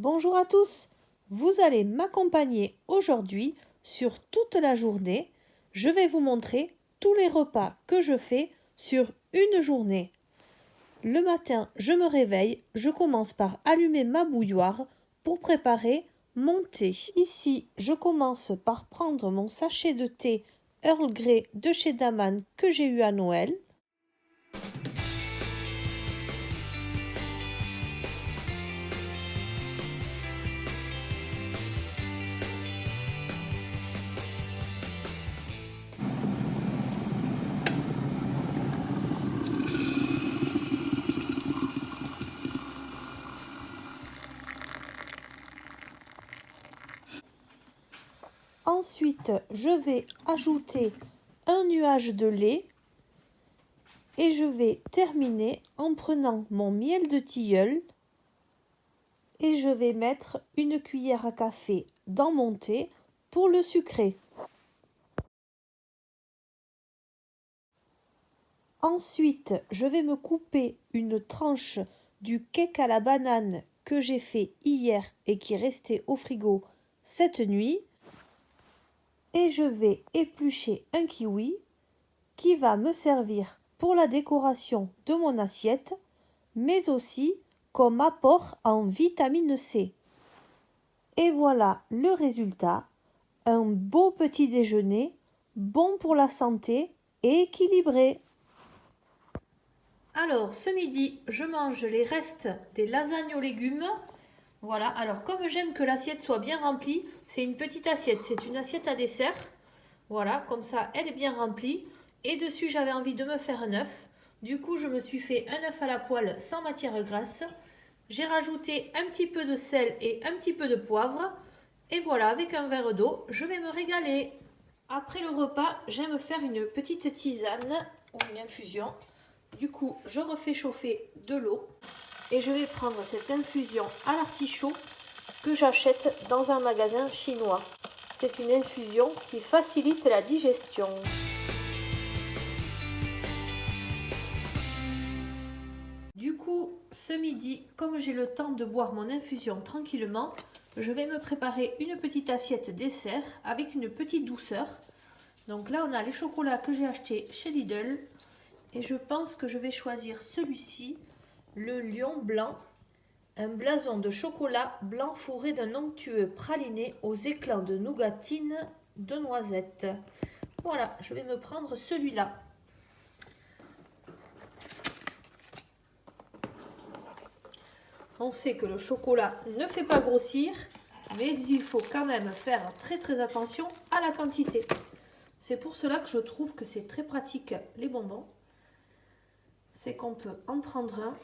Bonjour à tous, vous allez m'accompagner aujourd'hui sur toute la journée. Je vais vous montrer tous les repas que je fais sur une journée. Le matin, je me réveille, je commence par allumer ma bouilloire pour préparer mon thé. Ici, je commence par prendre mon sachet de thé Earl Grey de chez Daman que j'ai eu à Noël. Ensuite, je vais ajouter un nuage de lait et je vais terminer en prenant mon miel de tilleul et je vais mettre une cuillère à café dans mon thé pour le sucrer. Ensuite, je vais me couper une tranche du cake à la banane que j'ai fait hier et qui restait au frigo cette nuit. Et je vais éplucher un kiwi qui va me servir pour la décoration de mon assiette, mais aussi comme apport en vitamine C. Et voilà le résultat, un beau petit déjeuner, bon pour la santé et équilibré. Alors, ce midi, je mange les restes des lasagnes aux légumes. Voilà, alors comme j'aime que l'assiette soit bien remplie, c'est une petite assiette, c'est une assiette à dessert. Voilà, comme ça, elle est bien remplie. Et dessus, j'avais envie de me faire un œuf. Du coup, je me suis fait un œuf à la poêle sans matière grasse. J'ai rajouté un petit peu de sel et un petit peu de poivre. Et voilà, avec un verre d'eau, je vais me régaler. Après le repas, j'aime faire une petite tisane ou une infusion. Du coup, je refais chauffer de l'eau et je vais prendre cette infusion à l'artichaut que j'achète dans un magasin chinois. C'est une infusion qui facilite la digestion. Du coup, ce midi, comme j'ai le temps de boire mon infusion tranquillement, je vais me préparer une petite assiette dessert avec une petite douceur. Donc là, on a les chocolats que j'ai achetés chez Lidl. Et je pense que je vais choisir celui-ci, le Lion Blanc. Un blason de chocolat blanc fourré d'un onctueux praliné aux éclats de nougatine de noisettes. Voilà, je vais me prendre celui-là. On sait que le chocolat ne fait pas grossir, mais il faut quand même faire très attention à la quantité. C'est pour cela que je trouve que c'est très pratique les bonbons. C'est qu'on peut en prendre un,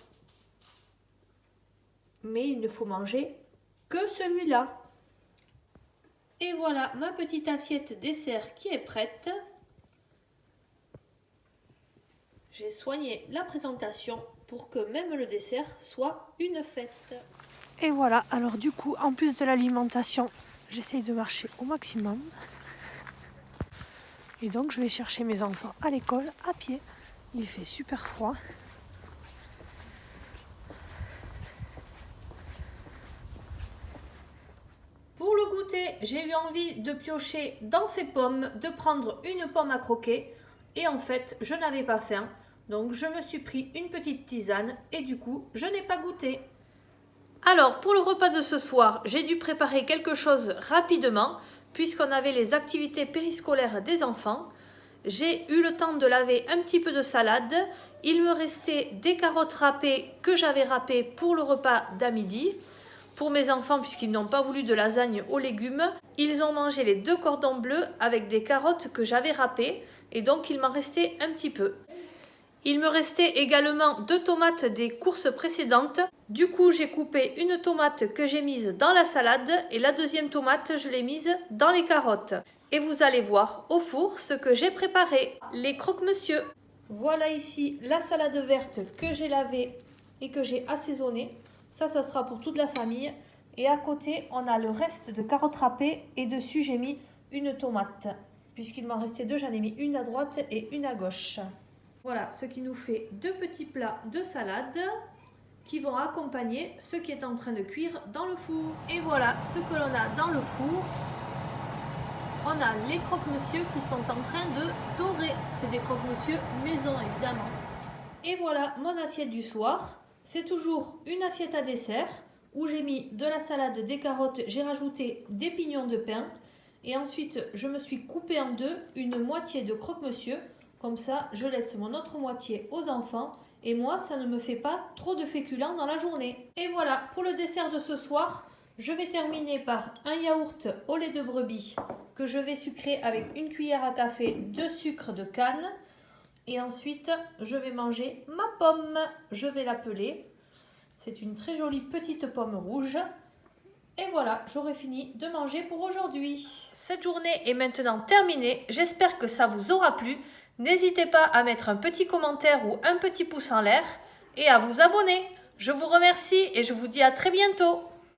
mais il ne faut manger que celui-là. Et voilà ma petite assiette dessert qui est prête. J'ai soigné la présentation pour que même le dessert soit une fête. Et voilà, alors du coup, en plus de l'alimentation, j'essaye de marcher au maximum. Et donc je vais chercher mes enfants à l'école à pied. Il fait super froid. Pour le goûter, j'ai eu envie de piocher dans ces pommes, de prendre une pomme à croquer. Et en fait, je n'avais pas faim. Donc je me suis pris une petite tisane et du coup, je n'ai pas goûté. Alors, pour le repas de ce soir, j'ai dû préparer quelque chose rapidement puisqu'on avait les activités périscolaires des enfants. J'ai eu le temps de laver un petit peu de salade. Il me restait des carottes râpées que j'avais râpées pour le repas d'à midi. Pour mes enfants, puisqu'ils n'ont pas voulu de lasagne aux légumes, ils ont mangé les 2 cordons bleus avec des carottes que j'avais râpées et donc il m'en restait un petit peu. Il me restait également 2 tomates des courses précédentes. Du coup, j'ai coupé une tomate que j'ai mise dans la salade et la deuxième tomate, je l'ai mise dans les carottes. Et vous allez voir au four ce que j'ai préparé, les croque-monsieur. Voilà ici la salade verte que j'ai lavée et que j'ai assaisonnée. Ça sera pour toute la famille. Et à côté, on a le reste de carottes râpées et dessus, j'ai mis une tomate. Puisqu'il m'en restait 2, j'en ai mis une à droite et une à gauche. Voilà ce qui nous fait 2 petits plats de salade. qui vont accompagner ce qui est en train de cuire dans le four. Et voilà ce que l'on a dans le four. On a les croque-monsieur qui sont en train de dorer. C'est des croque-monsieur maison évidemment. Et voilà mon assiette du soir. C'est toujours une assiette à dessert où j'ai mis de la salade, des carottes, j'ai rajouté des pignons de pain. Et ensuite, je me suis coupé en deux une moitié de croque-monsieur. Comme ça, je laisse mon autre moitié aux enfants. Et moi, ça ne me fait pas trop de féculents dans la journée. Et voilà, pour le dessert de ce soir, je vais terminer par un yaourt au lait de brebis que je vais sucrer avec une cuillère à café de sucre de canne. Et ensuite, je vais manger ma pomme. Je vais l'appeler. C'est une très jolie petite pomme rouge. Et voilà, j'aurai fini de manger pour aujourd'hui. Cette journée est maintenant terminée. J'espère que ça vous aura plu. N'hésitez pas à mettre un petit commentaire ou un petit pouce en l'air et à vous abonner. Je vous remercie et je vous dis à très bientôt.